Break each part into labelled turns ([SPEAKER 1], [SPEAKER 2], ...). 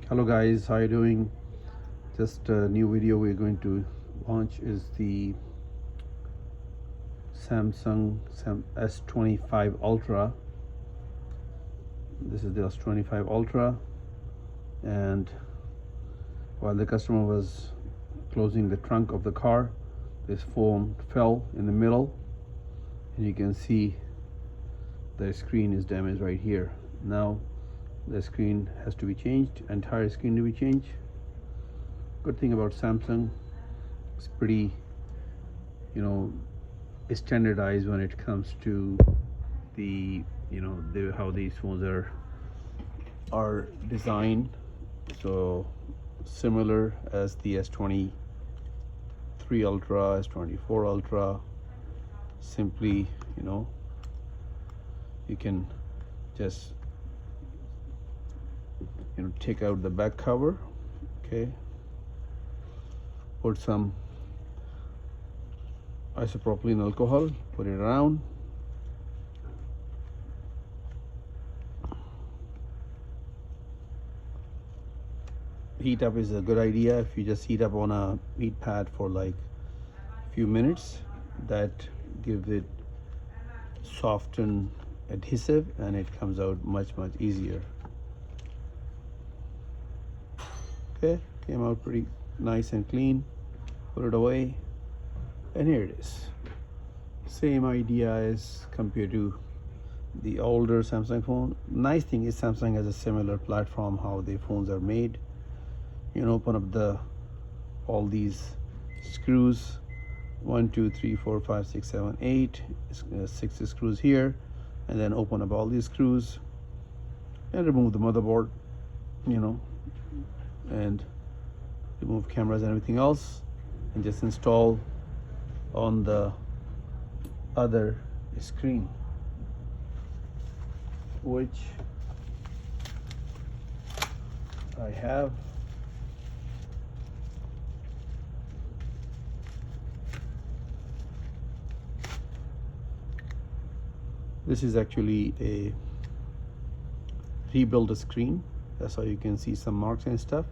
[SPEAKER 1] Hello guys, how are you doing? Just a new video we're going to launch is the Samsung S25 Ultra. This is the S25 Ultra, and while the customer was closing the trunk of the car, this foam fell in the middle, and you can see the screen is damaged right here. Now the screen has to be changed, entire screen to be changed. Good thing about Samsung, it's pretty, standardized when it comes to the, how these phones are designed. So similar as the S23 Ultra, S24 Ultra. Simply, you can just take out the back cover, okay, put some isopropylene alcohol, put it around, heat up is a good idea. If you just heat up on a heat pad for like a few minutes, that gives it soften adhesive and it comes out much easier. Okay, came out pretty nice and clean. Put it away, and here it is. Same idea as compared to the older Samsung phone. Nice thing is Samsung has a similar platform how their phones are made. Open up all these screws, 1 2 3 4 5 6 7 8 6 screws here, and then open up all these screws and remove the motherboard, and remove cameras and everything else, and just install on the other screen, which I have. This is actually a rebuild screen. That's how you can see some marks and stuff.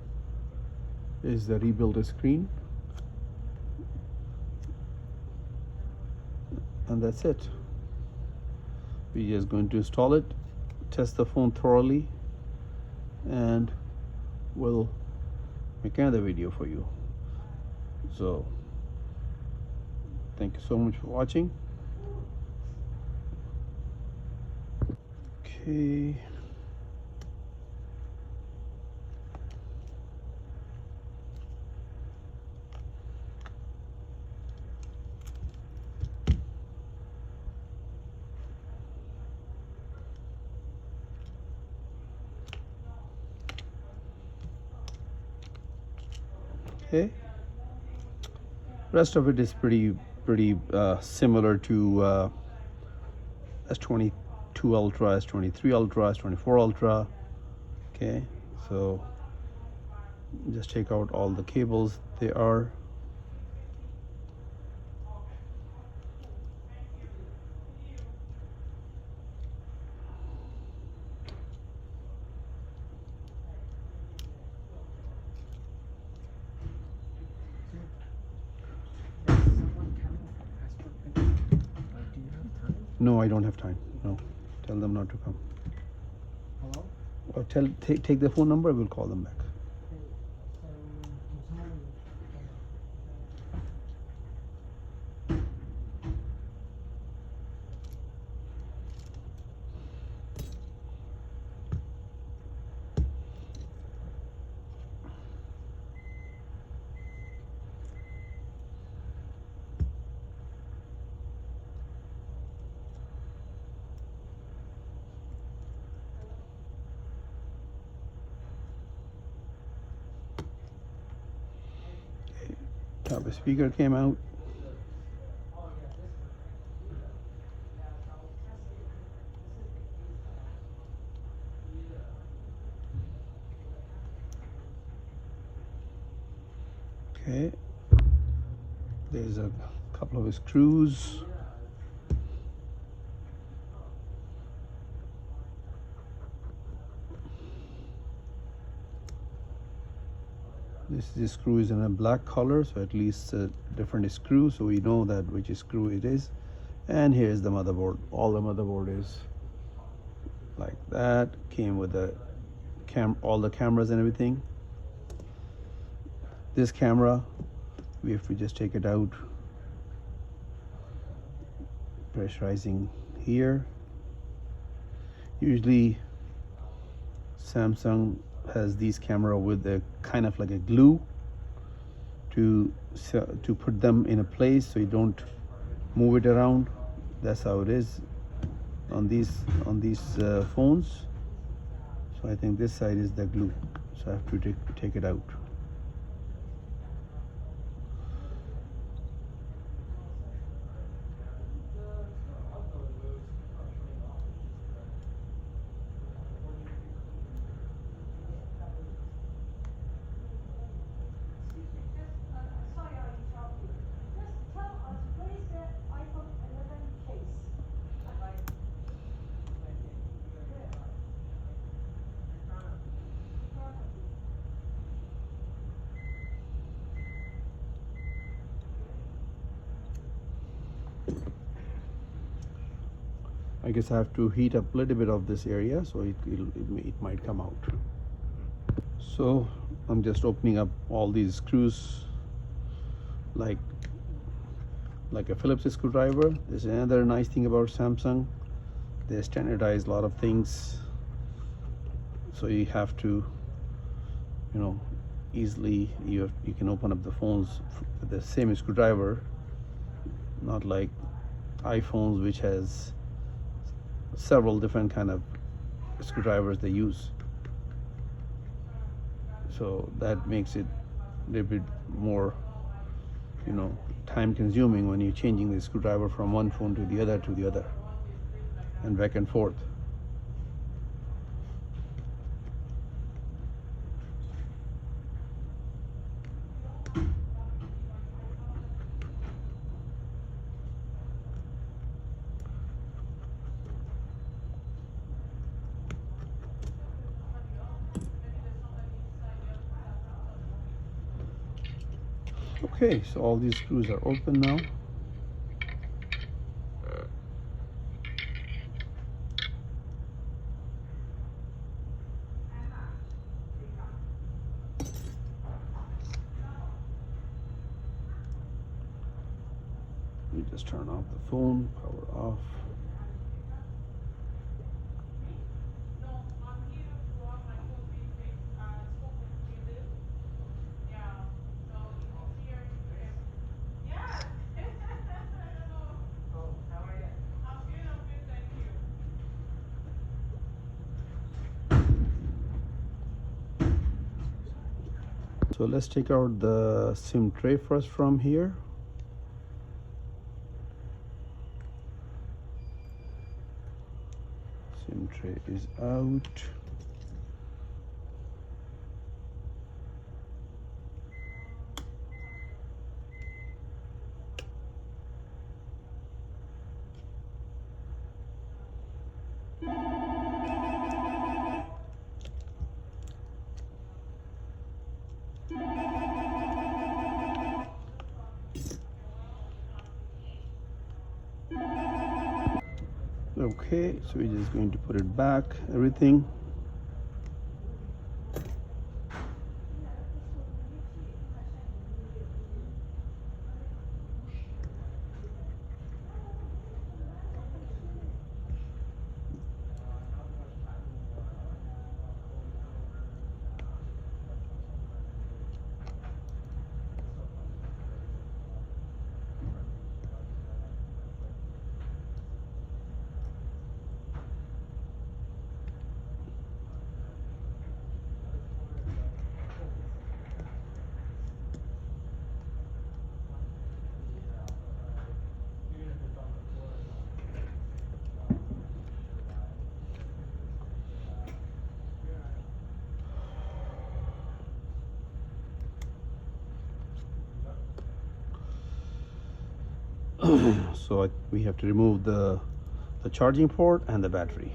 [SPEAKER 1] This is the rebuild screen, and that's it. We're just going to install it, test the phone thoroughly, and we'll make another video for you. So thank you so much for watching. Okay. Okay. Rest of it is pretty similar to S22 Ultra, S23 Ultra, S24 Ultra. Okay, so just take out all the cables. They are No, I don't have time. No, tell them not to come.
[SPEAKER 2] Hello?
[SPEAKER 1] Or take the phone number. We'll call them back. Top of speaker came out. Okay, there's a couple of screws. This screw is in a black color, so at least a different screw, so we know that which screw it is. And here's the motherboard. All the motherboard is like that. Came with the all the cameras and everything. This camera, we have to just take it out, pressurizing here. Usually Samsung has these camera with a kind of like a glue to put them in a place so you don't move it around. That's how it is on these phones. So I think this side is the glue, so I have to take it out. I guess I have to heat up a little bit of this area so it might come out. So I'm just opening up all these screws like a Phillips screwdriver. This is another nice thing about Samsung. They standardize a lot of things, so you have to, easily you can open up the phones with the same screwdriver, not like iPhones, which has several different kind of screwdrivers they use. So that makes it a little bit more, time consuming when you're changing the screwdriver from one phone to the other and back and forth. Okay, so all these screws are open now. We just turn off the phone, power off. So let's take out the SIM tray first from here. SIM tray is out. Okay, so we're just going to put it back, everything. So we have to remove the charging port and the battery.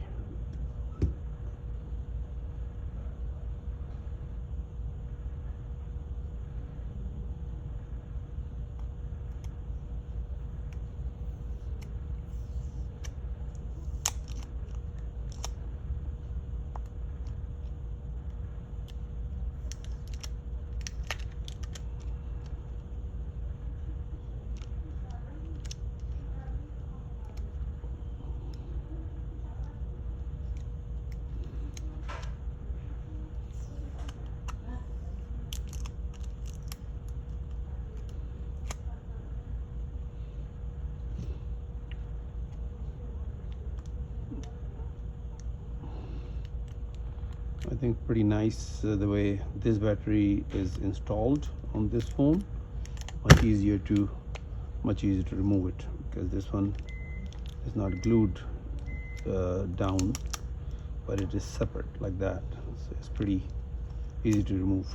[SPEAKER 1] I think pretty nice the way this battery is installed on this phone. Much easier to remove it, because this one is not glued down, but it is separate like that, so it's pretty easy to remove.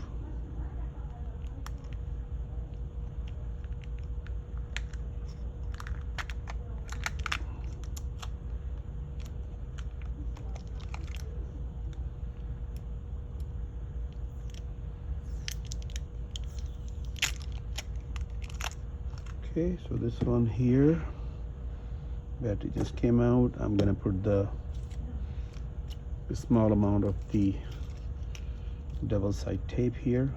[SPEAKER 1] Okay, so this one here, battery just came out. I'm gonna put the small amount of the double side tape here.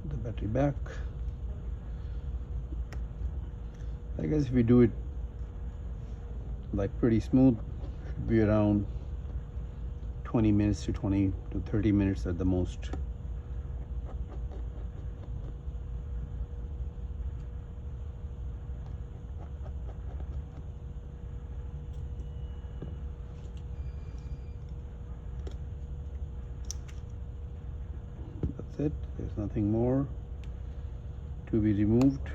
[SPEAKER 1] The battery back. I guess if we do it like pretty smooth, should be around 20 minutes to 30 minutes at the most. That's it. There's nothing more to be removed.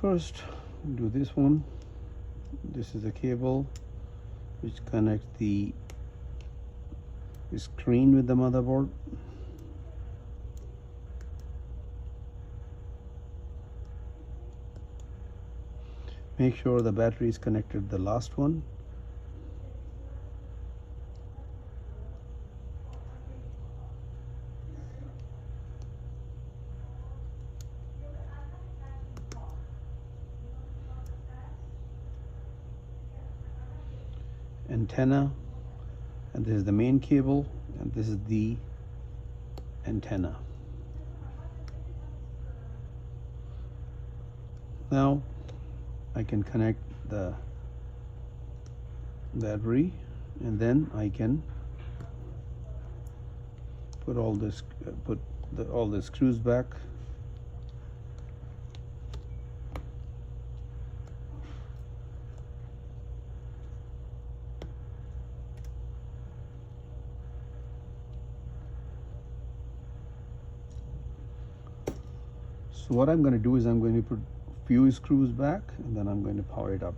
[SPEAKER 1] First, do this one. This is a cable which connects the screen with the motherboard. Make sure the battery is connected to the last one. Antenna, and this is the main cable, and this is the antenna. Now I can connect the battery, and then I can put all this all the screws back. So what I'm going to do is I'm going to put a few screws back, and then I'm going to power it up.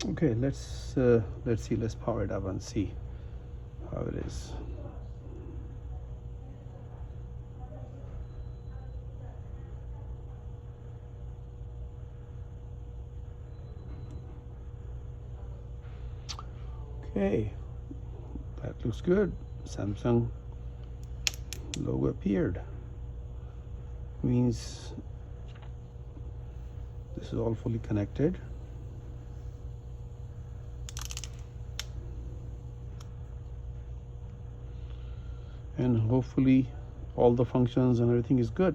[SPEAKER 1] Okay, let's see. Let's power it up and see how it is. Okay, that looks good. Samsung logo appeared. Means this is all fully connected. And hopefully all the functions and everything is good.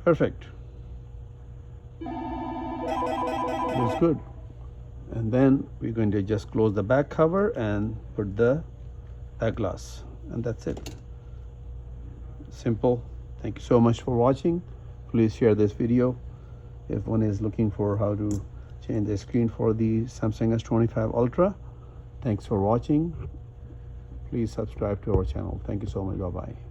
[SPEAKER 1] Perfect. Looks good. And then we're going to just close the back cover and put the back glass, and that's it. Simple. Thank you so much for watching. Please share this video if one is looking for how to change the screen for the Samsung S25 Ultra. Thanks for watching. Please subscribe to our channel. Thank you so much. Bye bye.